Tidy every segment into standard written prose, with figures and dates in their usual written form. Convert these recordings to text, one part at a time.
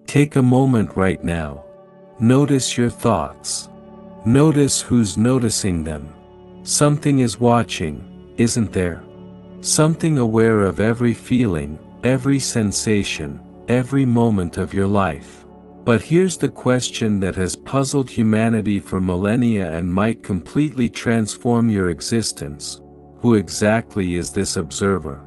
Take a moment right now. Notice your thoughts. Notice who's noticing them. Something is watching, isn't there? Something aware of every feeling, every sensation, every moment of your life. But here's the question that has puzzled humanity for millennia and might completely transform your existence. Who exactly is this observer?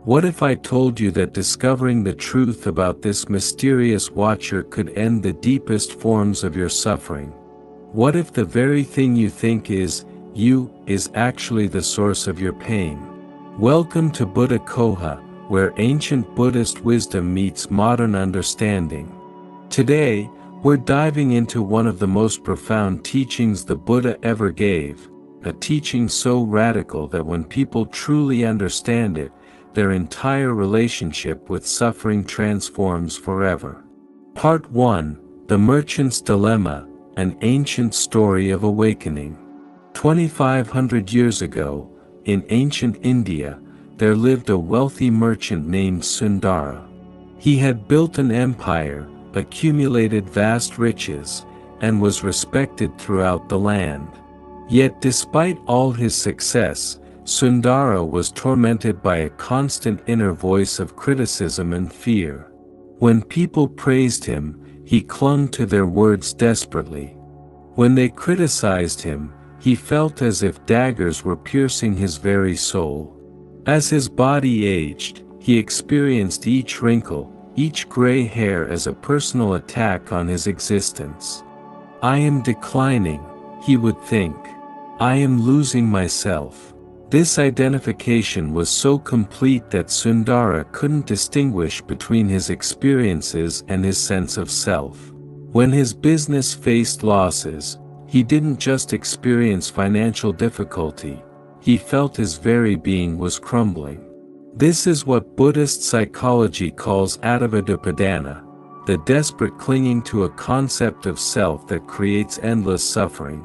What if I told you that discovering the truth about this mysterious watcher could end the deepest forms of your suffering? What if the very thing you think is you is actually the source of your pain? Welcome to Buddha Coha, where ancient Buddhist wisdom meets modern understanding. Today, we're diving into one of the most profound teachings the Buddha ever gave, a teaching so radical that when people truly understand it, their entire relationship with suffering transforms forever. Part 1: The Merchant's Dilemma, an ancient story of awakening. 2,500 years ago, in ancient India, there lived a wealthy merchant named Sundara. He had built an empire, accumulated vast riches, and was respected throughout the land. Yet despite all his success, Sundara was tormented by a constant inner voice of criticism and fear. When people praised him, he clung to their words desperately. When they criticized him, he felt as if daggers were piercing his very soul. As his body aged, he experienced each wrinkle, each gray hair as a personal attack on his existence. I am declining, he would think. I am losing myself. This identification was so complete that Sundara couldn't distinguish between his experiences and his sense of self. When his business faced losses, he didn't just experience financial difficulty, he felt his very being was crumbling. This is what Buddhist psychology calls attavadupadana, the desperate clinging to a concept of self that creates endless suffering.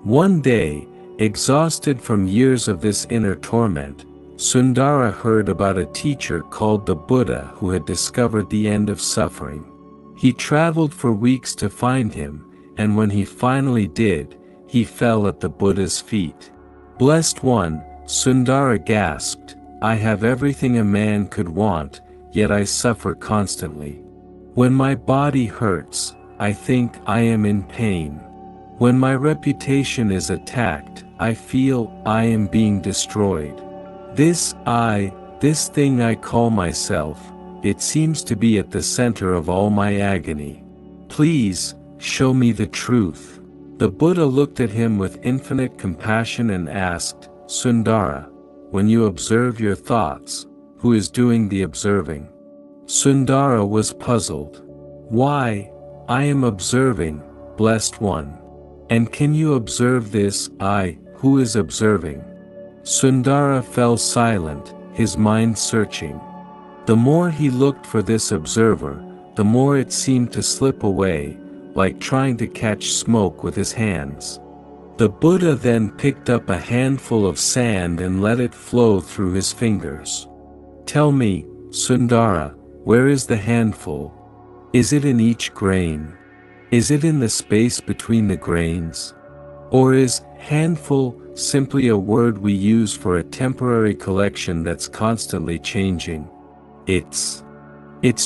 One day, exhausted from years of this inner torment, Sundara heard about a teacher called the Buddha who had discovered the end of suffering. He traveled for weeks to find him, and when he finally did, he fell at the Buddha's feet. Blessed One, Sundara gasped, I have everything a man could want, yet I suffer constantly. When my body hurts, I think I am in pain. When my reputation is attacked, I feel I am being destroyed. This thing I call myself, it seems to be at the center of all my agony. Please, show me the truth. The Buddha looked at him with infinite compassion and asked, Sundara, when you observe your thoughts, who is doing the observing? Sundara was puzzled. Why, I am observing, Blessed One. And can you observe this I, who is observing? Sundara fell silent, his mind searching. The more he looked for this observer, the more it seemed to slip away, like trying to catch smoke with his hands. The Buddha then picked up a handful of sand and let it flow through his fingers. Tell me, Sundara, where is the handful? Is it in each grain? Is it in the space between the grains? Or is handful simply a word we use for a temporary collection that's constantly changing? It's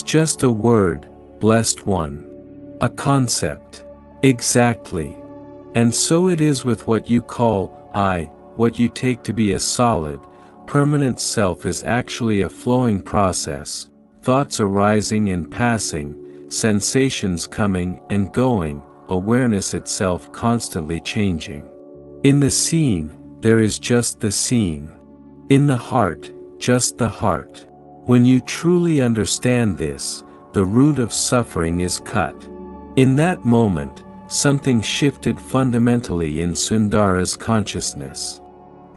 just a word, Blessed One. A concept. Exactly. And so it is with what you call I, what you take to be a solid, permanent self is actually a flowing process, thoughts arising and passing, sensations coming and going, awareness itself constantly changing. In the seen, there is just the seen. In the heart, just the heart. When you truly understand this, the root of suffering is cut. In that moment, something shifted fundamentally in Sundara's consciousness.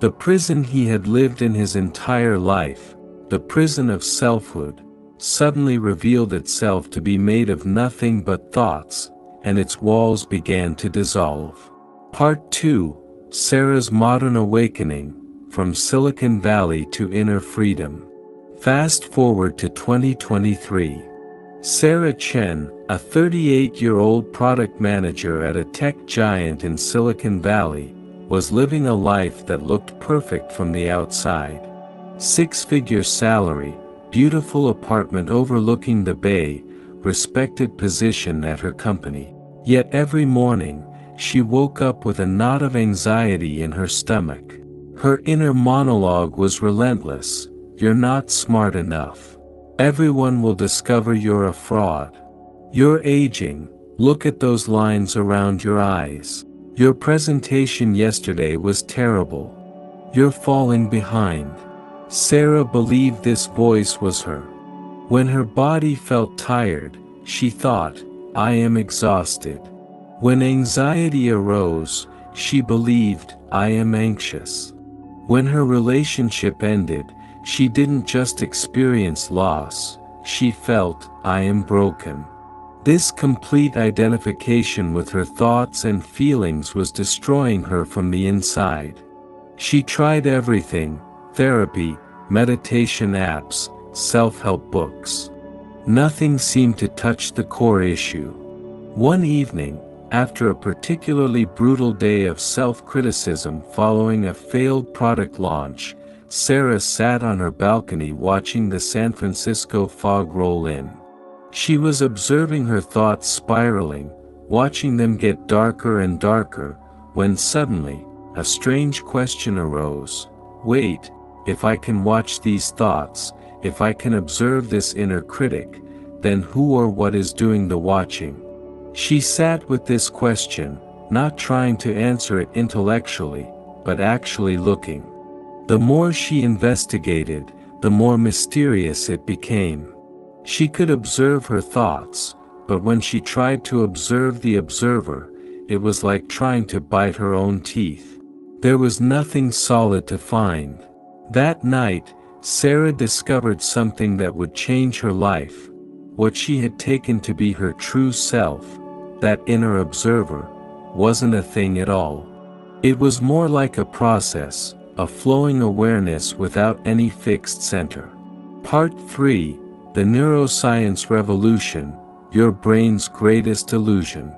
The prison he had lived in his entire life, the prison of selfhood, suddenly revealed itself to be made of nothing but thoughts, and its walls began to dissolve. Part 2: Sarah's Modern Awakening, From Silicon Valley to Inner Freedom. Fast forward to 2023. Sarah Chen, a 38-year-old product manager at a tech giant in Silicon Valley, was living a life that looked perfect from the outside. Six-figure salary, beautiful apartment overlooking the bay, respected position at her company. Yet every morning, she woke up with a knot of anxiety in her stomach. Her inner monologue was relentless. You're not smart enough. Everyone will discover you're a fraud. You're aging. Look at those lines around your eyes. Your presentation yesterday was terrible. You're falling behind. Sarah believed this voice was her. When her body felt tired, she thought, I am exhausted. When anxiety arose, she believed, I am anxious. When her relationship ended, she didn't just experience loss, she felt, I am broken. This complete identification with her thoughts and feelings was destroying her from the inside. She tried everything: therapy, meditation apps, self-help books. Nothing seemed to touch the core issue. One evening, after a particularly brutal day of self-criticism following a failed product launch, Sarah sat on her balcony watching the San Francisco fog roll in. She was observing her thoughts spiraling, watching them get darker and darker, when suddenly, a strange question arose. Wait, if I can watch these thoughts, if I can observe this inner critic, then who or what is doing the watching? She sat with this question, not trying to answer it intellectually, but actually looking. The more she investigated, the more mysterious it became. She could observe her thoughts, but when she tried to observe the observer, it was like trying to bite her own teeth. There was nothing solid to find. That night, Sarah discovered something that would change her life. What she had taken to be her true self, that inner observer, wasn't a thing at all. It was more like a process, a flowing awareness without any fixed center. Part 3, The Neuroscience Revolution, Your Brain's Greatest Illusion.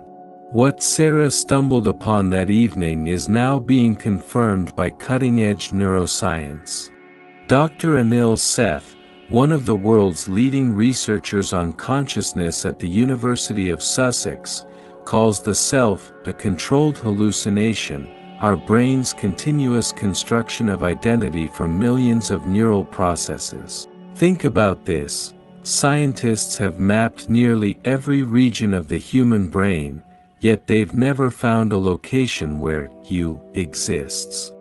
What Sarah stumbled upon that evening is now being confirmed by cutting-edge neuroscience. Dr. Anil Seth, one of the world's leading researchers on consciousness at the University of Sussex, calls the self a controlled hallucination, our brain's continuous construction of identity from millions of neural processes. Think about this. Scientists have mapped nearly every region of the human brain, yet they've never found a location where you exists.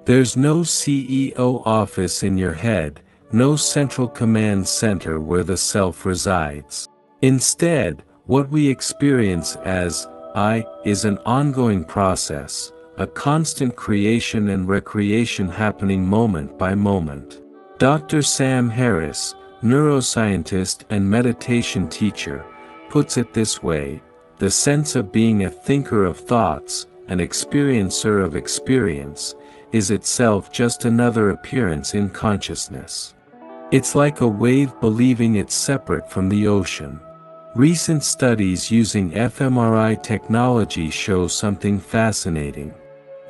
There's no CEO office in your head, no central command center where the self resides. Instead, what we experience as I is an ongoing process, a constant creation and recreation happening moment by moment. Dr. Sam Harris, neuroscientist and meditation teacher, puts it this way: the sense of being a thinker of thoughts, an experiencer of experience, is itself just another appearance in consciousness. It's like a wave believing it's separate from the ocean. Recent studies using fMRI technology show something fascinating.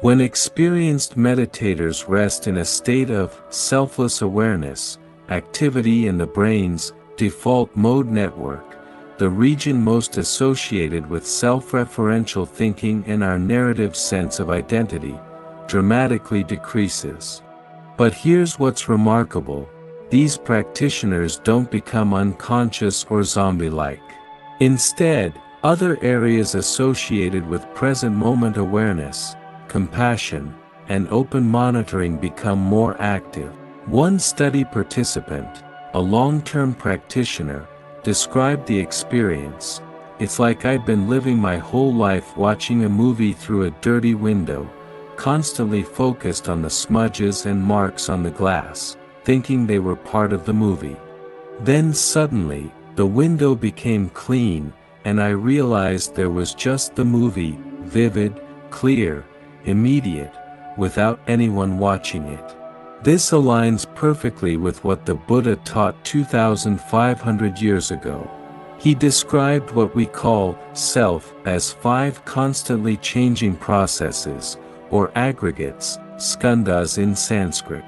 When experienced meditators rest in a state of selfless awareness, activity in the brain's default mode network, the region most associated with self-referential thinking and our narrative sense of identity, dramatically decreases. But here's what's remarkable: these practitioners don't become unconscious or zombie-like. Instead, other areas associated with present moment awareness, compassion, and open monitoring become more active. One study participant, a long-term practitioner, described the experience: "It's like I'd been living my whole life watching a movie through a dirty window, constantly focused on the smudges and marks on the glass, thinking they were part of the movie. Then suddenly, the window became clean, and I realized there was just the movie, vivid, clear, immediate, without anyone watching it." This aligns perfectly with what the Buddha taught 2,500 years ago. He described what we call self as 5 constantly changing processes, or aggregates, skandhas in Sanskrit.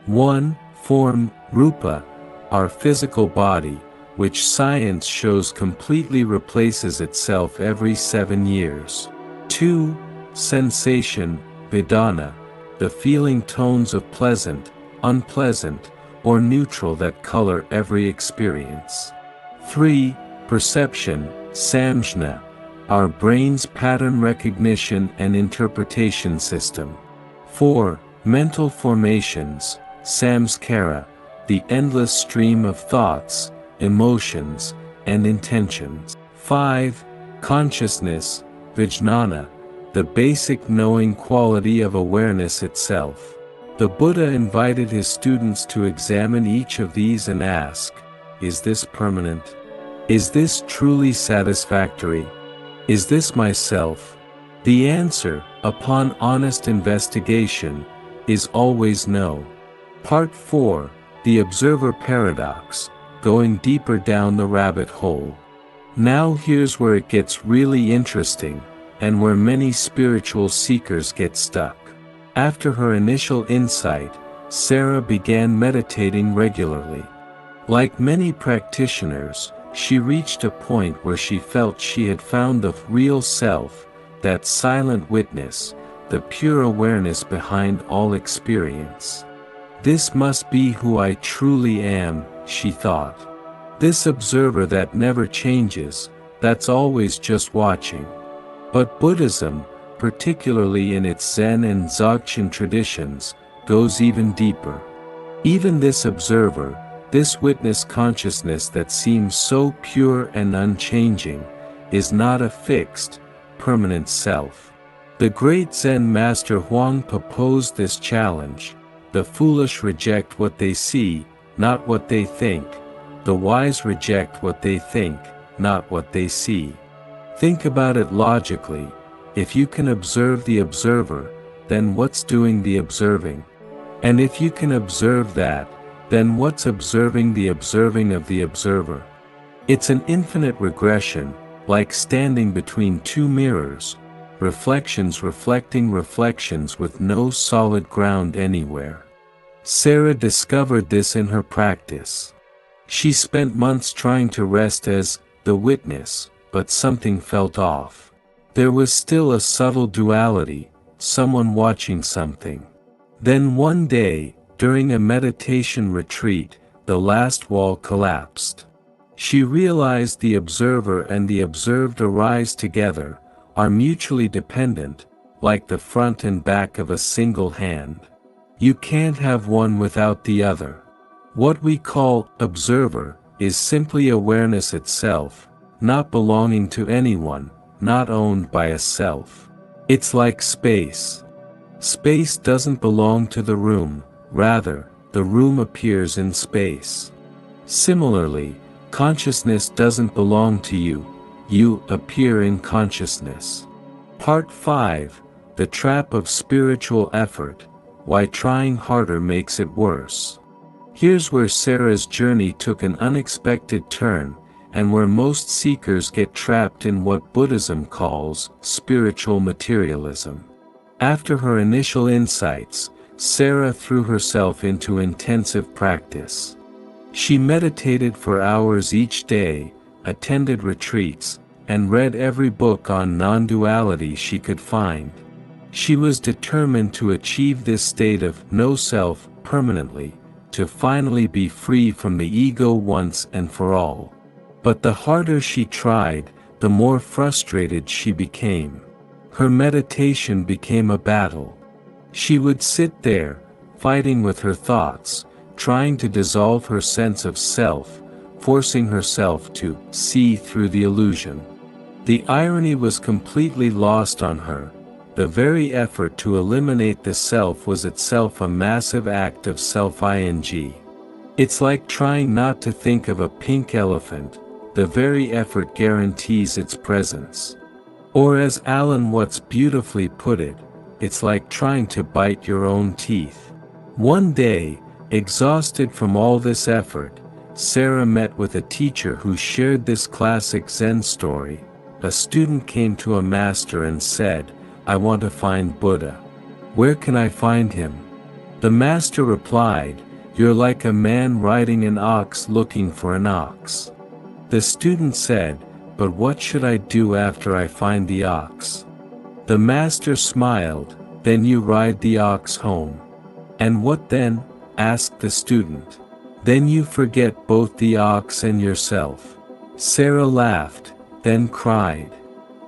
1. Form, rupa, our physical body, which science shows completely replaces itself every 7 years. 2. Sensation, vedana, the feeling tones of pleasant, unpleasant, or neutral that color every experience. 3. Perception, samjna, our brain's pattern recognition and interpretation system. 4. Mental formations, samskara, the endless stream of thoughts, emotions, and intentions. 5. Consciousness, vijnana, the basic knowing quality of awareness itself. The Buddha invited his students to examine each of these and ask, is this permanent? Is this truly satisfactory? Is this myself? The answer, upon honest investigation, is always no. Part 4, The Observer Paradox, going deeper down the rabbit hole. Now here's where it gets really interesting, and where many spiritual seekers get stuck. After her initial insight, Sarah began meditating regularly. Like many practitioners, she reached a point where she felt she had found the real self, that silent witness, the pure awareness behind all experience. This must be who I truly am, she thought. This observer that never changes, that's always just watching. But Buddhism, particularly in its Zen and Dzogchen traditions, goes even deeper. Even this observer, this witness consciousness that seems so pure and unchanging, is not a fixed, permanent self. The great Zen master Huang proposed this challenge: the foolish reject what they see, not what they think. The wise reject what they think, not what they see. Think about it logically. If you can observe the observer, then what's doing the observing? And if you can observe that, then what's observing the observing of the observer? It's an infinite regression, like standing between two mirrors, reflections reflecting reflections with no solid ground anywhere. Sarah discovered this in her practice. She spent months trying to rest as the witness, but something felt off. There was still a subtle duality, someone watching something. Then one day, during a meditation retreat, the last wall collapsed. She realized the observer and the observed arise together, are mutually dependent, like the front and back of a single hand. You can't have one without the other. What we call observer is simply awareness itself, not belonging to anyone, not owned by a self. It's like space. Space doesn't belong to the room, rather, the room appears in space. Similarly, consciousness doesn't belong to you, you appear in consciousness. Part 5, The Trap of Spiritual Effort, Why Trying Harder Makes It Worse. Here's where Sarah's journey took an unexpected turn, and where most seekers get trapped in what Buddhism calls spiritual materialism. After her initial insights, Sarah threw herself into intensive practice. She meditated for hours each day, attended retreats, and read every book on non-duality she could find. She was determined to achieve this state of no self permanently, to finally be free from the ego once and for all. But the harder she tried, the more frustrated she became. Her meditation became a battle. She would sit there, fighting with her thoughts, trying to dissolve her sense of self, forcing herself to see through the illusion. The irony was completely lost on her. The very effort to eliminate the self was itself a massive act of self-ing. It's like trying not to think of a pink elephant. The very effort guarantees its presence. Or as Alan Watts beautifully put it, it's like trying to bite your own teeth. One day, exhausted from all this effort, Sarah met with a teacher who shared this classic Zen story. A student came to a master and said, "I want to find Buddha. Where can I find him?" The master replied, "You're like a man riding an ox looking for an ox." The student said, "But what should I do after I find the ox?" The master smiled, "Then you ride the ox home." "And what then?" asked the student. "Then you forget both the ox and yourself." Sarah laughed, then cried.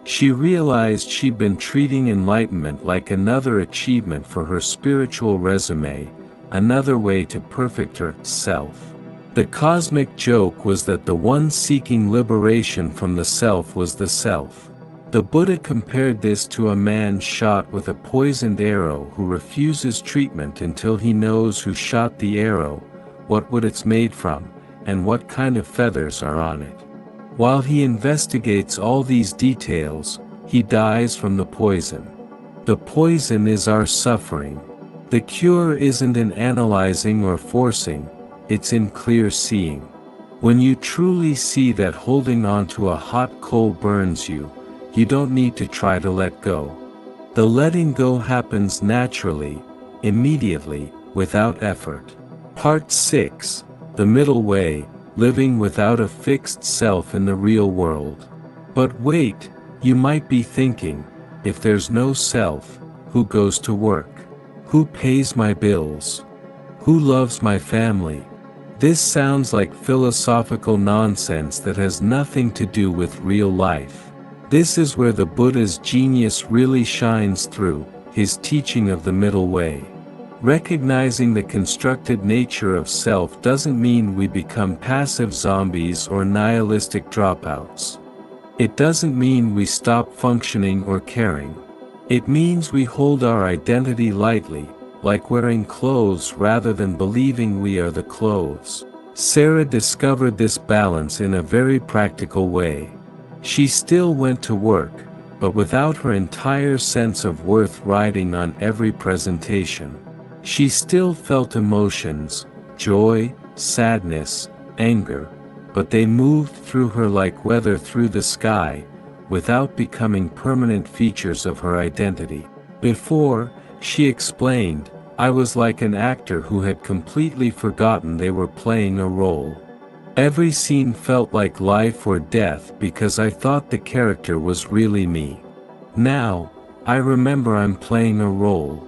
She realized she'd been treating enlightenment like another achievement for her spiritual resume, another way to perfect herself. The cosmic joke was that the one seeking liberation from the self was the self. The Buddha compared this to a man shot with a poisoned arrow who refuses treatment until he knows who shot the arrow, what wood it's made from, and what kind of feathers are on it. While he investigates all these details, he dies from the poison. The poison is our suffering. The cure isn't in analyzing or forcing, it's in clear seeing. When you truly see that holding on to a hot coal burns you, you don't need to try to let go. The letting go happens naturally, immediately, without effort. Part 6, The Middle Way, Living Without a Fixed Self in the Real World. But wait, you might be thinking, if there's no self, who goes to work? Who pays my bills? Who loves my family? This sounds like philosophical nonsense that has nothing to do with real life. This is where the Buddha's genius really shines through, his teaching of the middle way. Recognizing the constructed nature of self doesn't mean we become passive zombies or nihilistic dropouts. It doesn't mean we stop functioning or caring. It means we hold our identity lightly, like wearing clothes rather than believing we are the clothes. Sarah discovered this balance in a very practical way. She still went to work, but without her entire sense of worth riding on every presentation. She still felt emotions, joy, sadness, anger, but they moved through her like weather through the sky, without becoming permanent features of her identity. Before, she explained, I was like an actor who had completely forgotten they were playing a role. Every scene felt like life or death because I thought the character was really me. Now, I remember I'm playing a role.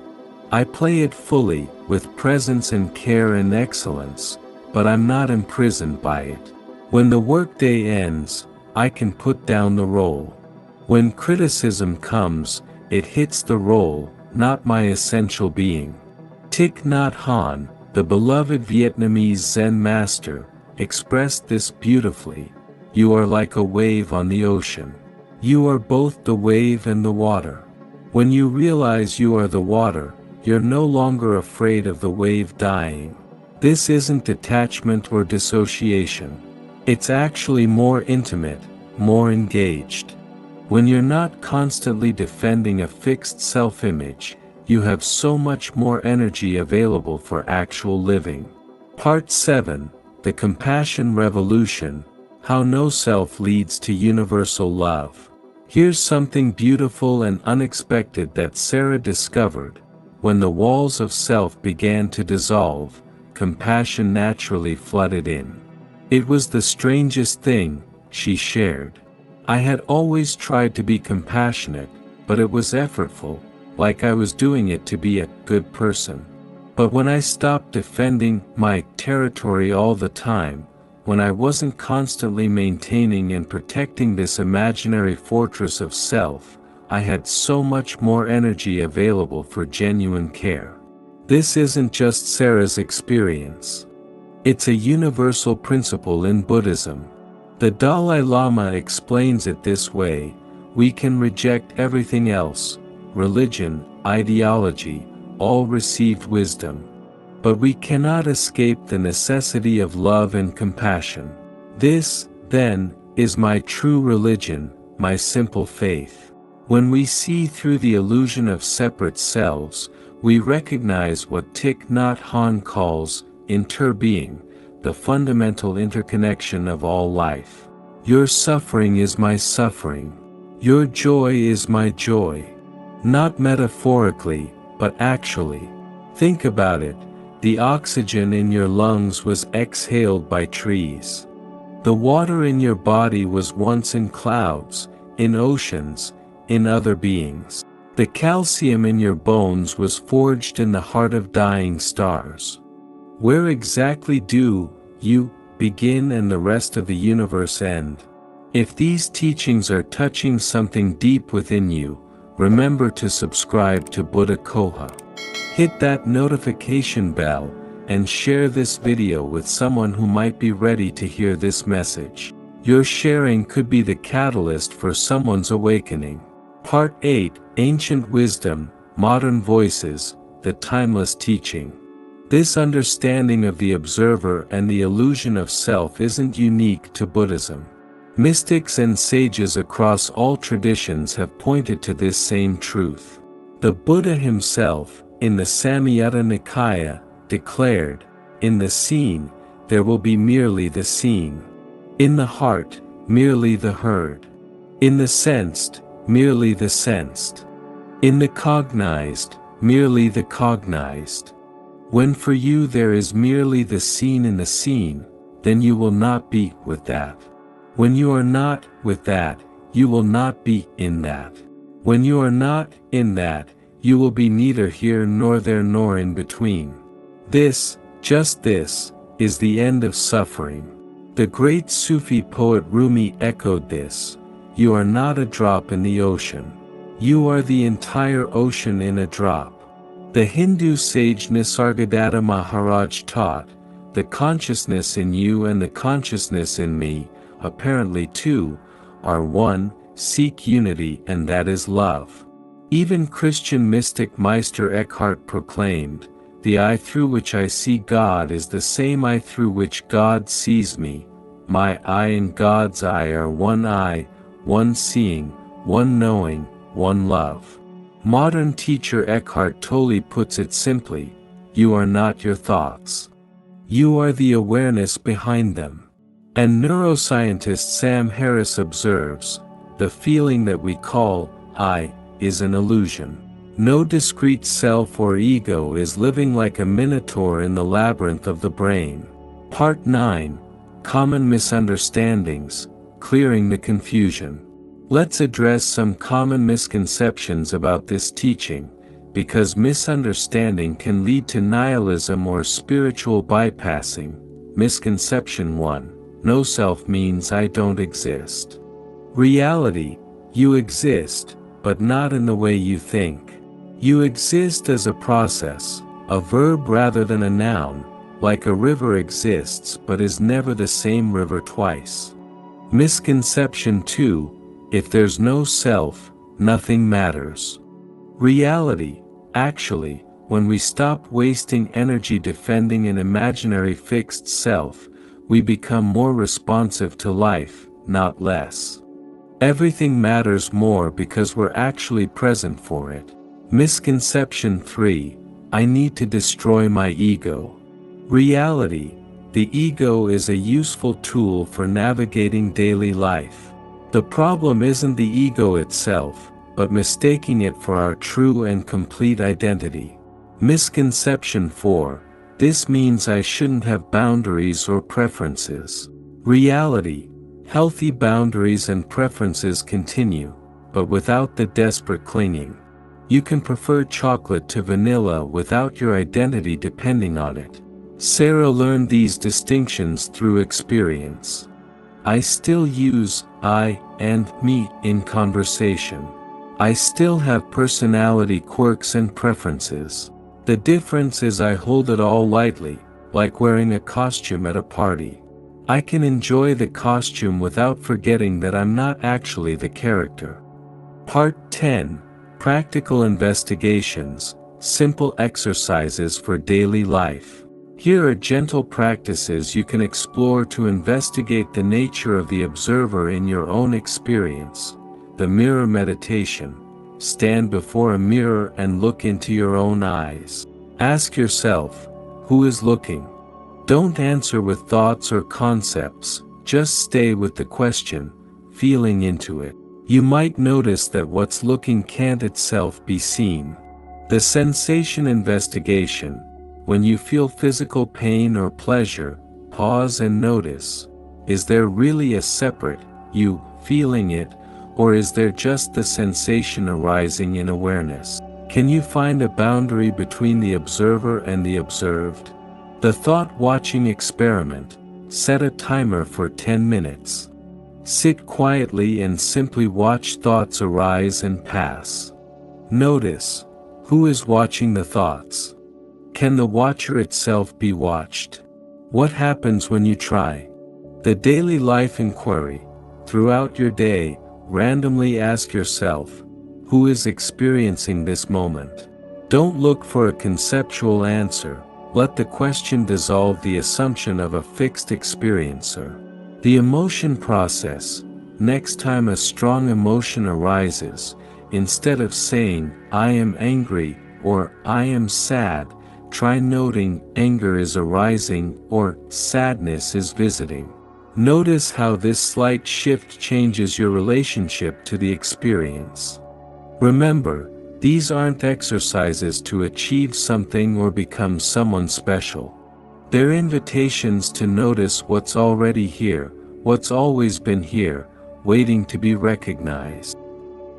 I play it fully, with presence and care and excellence, but I'm not imprisoned by it. When the workday ends, I can put down the role. When criticism comes, it hits the role, not my essential being. Thich Nhat Hanh, the beloved Vietnamese Zen master, expressed this beautifully. You are like a wave on the ocean. You are both the wave and the water. When you realize you are the water, you're no longer afraid of the wave dying. This isn't detachment or dissociation. It's actually more intimate, more engaged. When you're not constantly defending a fixed self-image, you have so much more energy available for actual living. Part 7, The Compassion Revolution, How No Self Leads to Universal Love. Here's something beautiful and unexpected that Sarah discovered. When the walls of self began to dissolve, compassion naturally flooded in. It was the strangest thing, she shared. I had always tried to be compassionate, but it was effortful, like I was doing it to be a good person. But when I stopped defending my territory all the time, when I wasn't constantly maintaining and protecting this imaginary fortress of self, I had so much more energy available for genuine care. This isn't just Sarah's experience. It's a universal principle in Buddhism. The Dalai Lama explains it this way: we can reject everything else, religion, ideology, all received wisdom. But we cannot escape the necessity of love and compassion. This, then, is my true religion, my simple faith. When we see through the illusion of separate selves, we recognize what Thich Nhat Hanh calls interbeing, the fundamental interconnection of all life. Your suffering is my suffering. Your joy is my joy. Not metaphorically, but actually. Think about it. The oxygen in your lungs was exhaled by trees. The water in your body was once in clouds, in oceans, in other beings. The calcium in your bones was forged in the heart of dying stars. Where exactly do you begin and the rest of the universe end? If these teachings are touching something deep within you, remember to subscribe to Buddha Coha. Hit that notification bell, and share this video with someone who might be ready to hear this message. Your sharing could be the catalyst for someone's awakening. Part 8, Ancient Wisdom, Modern Voices, the Timeless Teaching. This understanding of the observer and the illusion of self isn't unique to Buddhism. Mystics and sages across all traditions have pointed to this same truth. The Buddha himself, in the Samyutta Nikaya, declared, "In the seen, there will be merely the seen. In the heart, merely the heard. In the sensed, merely the sensed. In the cognized, merely the cognized. When for you there is merely the seen in the seen, then you will not be with that. When you are not with that, you will not be in that. When you are not in that, you will be neither here nor there nor in between. This, just this, is the end of suffering." The great Sufi poet Rumi echoed this. You are not a drop in the ocean. You are the entire ocean in a drop. The Hindu sage Nisargadatta Maharaj taught, the consciousness in you and the consciousness in me, apparently two, are one. Seek unity, and that is love. Even Christian mystic Meister Eckhart proclaimed, the eye through which I see God is the same eye through which God sees me. My eye and God's eye are one eye, one seeing, one knowing, one love. Modern teacher Eckhart Tolle puts it simply, you are not your thoughts. You are the awareness behind them. And neuroscientist Sam Harris observes, the feeling that we call I is an illusion. No discrete self or ego is living like a minotaur in the labyrinth of the brain. Part 9, Common Misunderstandings, Clearing the Confusion. Let's address some common misconceptions about this teaching, because misunderstanding can lead to nihilism or spiritual bypassing. Misconception 1. No self means I don't exist. Reality, you exist, but not in the way you think. You exist as a process, a verb rather than a noun, like a river exists but is never the same river twice. Misconception 2, if there's no self, nothing matters. Reality, actually, when we stop wasting energy defending an imaginary fixed self, we become more responsive to life, not less. Everything matters more because we're actually present for it. Misconception 3, I need to destroy my ego. Reality, the ego is a useful tool for navigating daily life. The problem isn't the ego itself, but mistaking it for our true and complete identity. Misconception 4, this means I shouldn't have boundaries or preferences. Reality, healthy boundaries and preferences continue, but without the desperate clinging. You can prefer chocolate to vanilla without your identity depending on it. Sarah learned these distinctions through experience. I still use I and me in conversation. I still have personality quirks and preferences. The difference is I hold it all lightly, like wearing a costume at a party. I can enjoy the costume without forgetting that I'm not actually the character. Part 10, Practical Investigations, Simple Exercises for Daily Life. Here are gentle practices you can explore to investigate the nature of the observer in your own experience. The mirror meditation. Stand before a mirror and look into your own eyes. Ask yourself, who is looking? Don't answer with thoughts or concepts, just stay with the question, feeling into it. You might notice that what's looking can't itself be seen. The sensation investigation. When you feel physical pain or pleasure, pause and notice. Is there really a separate, you, feeling it, or is there just the sensation arising in awareness? Can you find a boundary between the observer and the observed? The thought-watching experiment. Set a timer for 10 minutes. Sit quietly and simply watch thoughts arise and pass. Notice, who is watching the thoughts? Can the watcher itself be watched? What happens when you try? The daily life inquiry. Throughout your day, randomly ask yourself, who is experiencing this moment? Don't look for a conceptual answer, let the question dissolve the assumption of a fixed experiencer. The emotion process. Next time a strong emotion arises, instead of saying, I am angry, or I am sad, try noting, anger is arising, or sadness is visiting. Notice how this slight shift changes your relationship to the experience. Remember, these aren't exercises to achieve something or become someone special. They're invitations to notice what's already here, what's always been here, waiting to be recognized.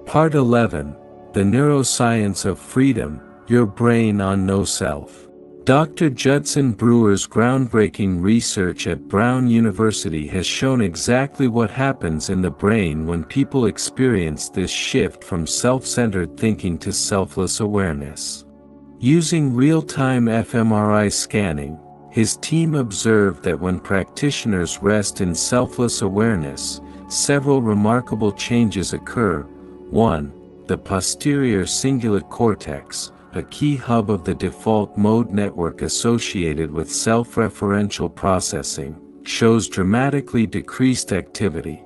Part 11. The Neuroscience of Freedom, Your Brain on No Self. Dr. Judson Brewer's groundbreaking research at Brown University has shown exactly what happens in the brain when people experience this shift from self-centered thinking to selfless awareness. Using real-time fMRI scanning, his team observed that when practitioners rest in selfless awareness, several remarkable changes occur. 1. The posterior cingulate cortex, a key hub of the default mode network associated with self-referential processing, shows dramatically decreased activity.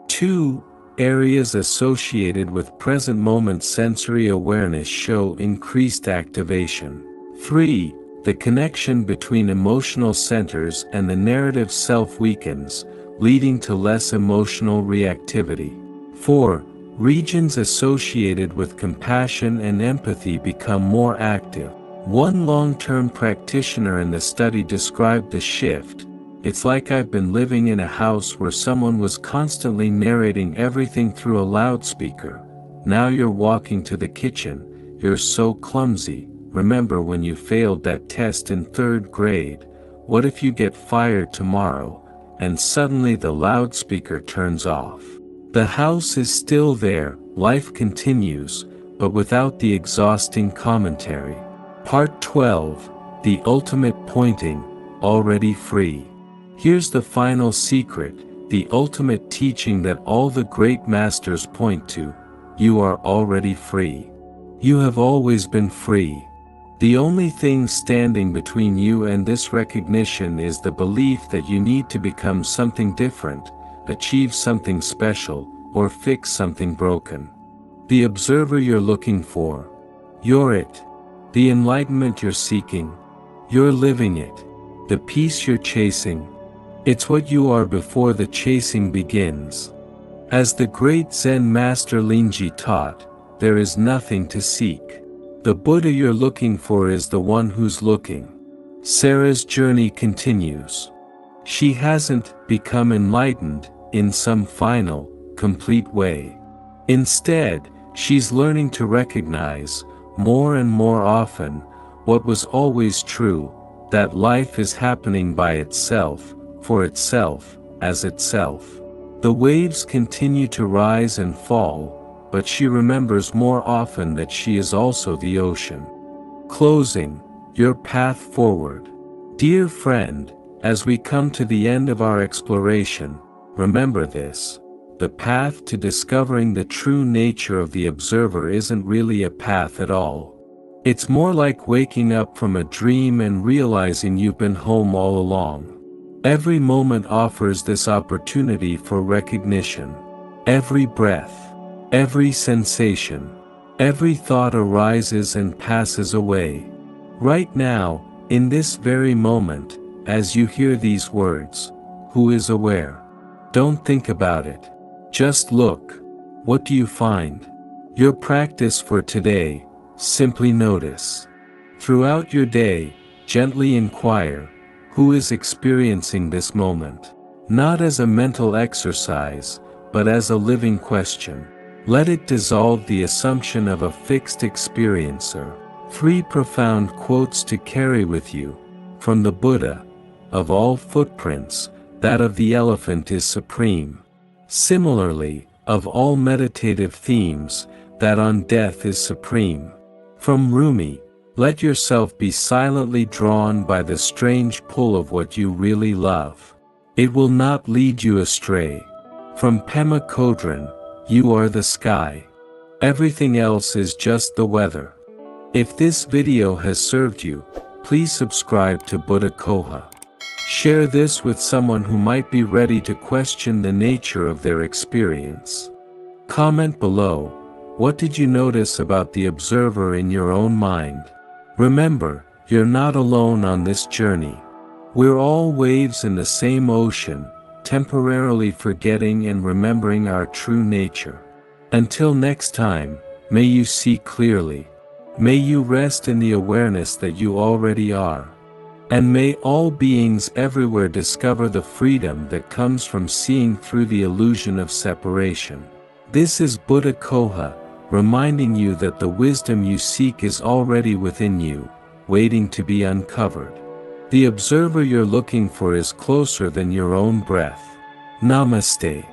2. Areas associated with present moment sensory awareness show increased activation. 3. The connection between emotional centers and the narrative self weakens, leading to less emotional reactivity. 4. Regions associated with compassion and empathy become more active. One long-term practitioner in the study described the shift. It's like I've been living in a house where someone was constantly narrating everything through a loudspeaker. Now you're walking to the kitchen, you're so clumsy. Remember when you failed that test in 3rd grade? What if you get fired tomorrow? And suddenly the loudspeaker turns off. The house is still there, life continues, but without the exhausting commentary. Part 12. The Ultimate Pointing, Already Free. Here's the final secret, the ultimate teaching that all the great masters point to. You are already free. You have always been free. The only thing standing between you and this recognition is the belief that you need to become something different, achieve something special, or fix something broken. The observer you're looking for. You're it. The enlightenment you're seeking. You're living it. The peace you're chasing. It's what you are before the chasing begins. As the great Zen master Linji taught, there is nothing to seek. The Buddha you're looking for is the one who's looking. Sarah's journey continues. She hasn't become enlightened in some final, complete way. Instead, she's learning to recognize, more and more often, what was always true, that life is happening by itself, for itself, as itself. The waves continue to rise and fall, but she remembers more often that she is also the ocean. Closing, your path forward. Dear friend, as we come to the end of our exploration, remember this. The path to discovering the true nature of the observer isn't really a path at all. It's more like waking up from a dream and realizing you've been home all along. Every moment offers this opportunity for recognition. Every breath, every sensation, every thought arises and passes away. Right now, in this very moment, as you hear these words, who is aware? Don't think about it. Just look. What do you find? Your practice for today, simply notice. Throughout your day, gently inquire, who is experiencing this moment? Not as a mental exercise, but as a living question. Let it dissolve the assumption of a fixed experiencer. 3 profound quotes to carry with you. From the Buddha: of all footprints, that of the elephant is supreme. Similarly, of all meditative themes, that on death is supreme. From Rumi: let yourself be silently drawn by the strange pull of what you really love. It will not lead you astray. From Pema Chodron: you are the sky. Everything else is just the weather. If this video has served you, please subscribe to Buddha Coha. Share this with someone who might be ready to question the nature of their experience. Comment below, what did you notice about the observer in your own mind? Remember, you're not alone on this journey. We're all waves in the same ocean, temporarily forgetting and remembering our true nature. Until next time, may you see clearly. May you rest in the awareness that you already are. And may all beings everywhere discover the freedom that comes from seeing through the illusion of separation. This is Buddha Coha, reminding you that the wisdom you seek is already within you, waiting to be uncovered. The observer you're looking for is closer than your own breath. Namaste.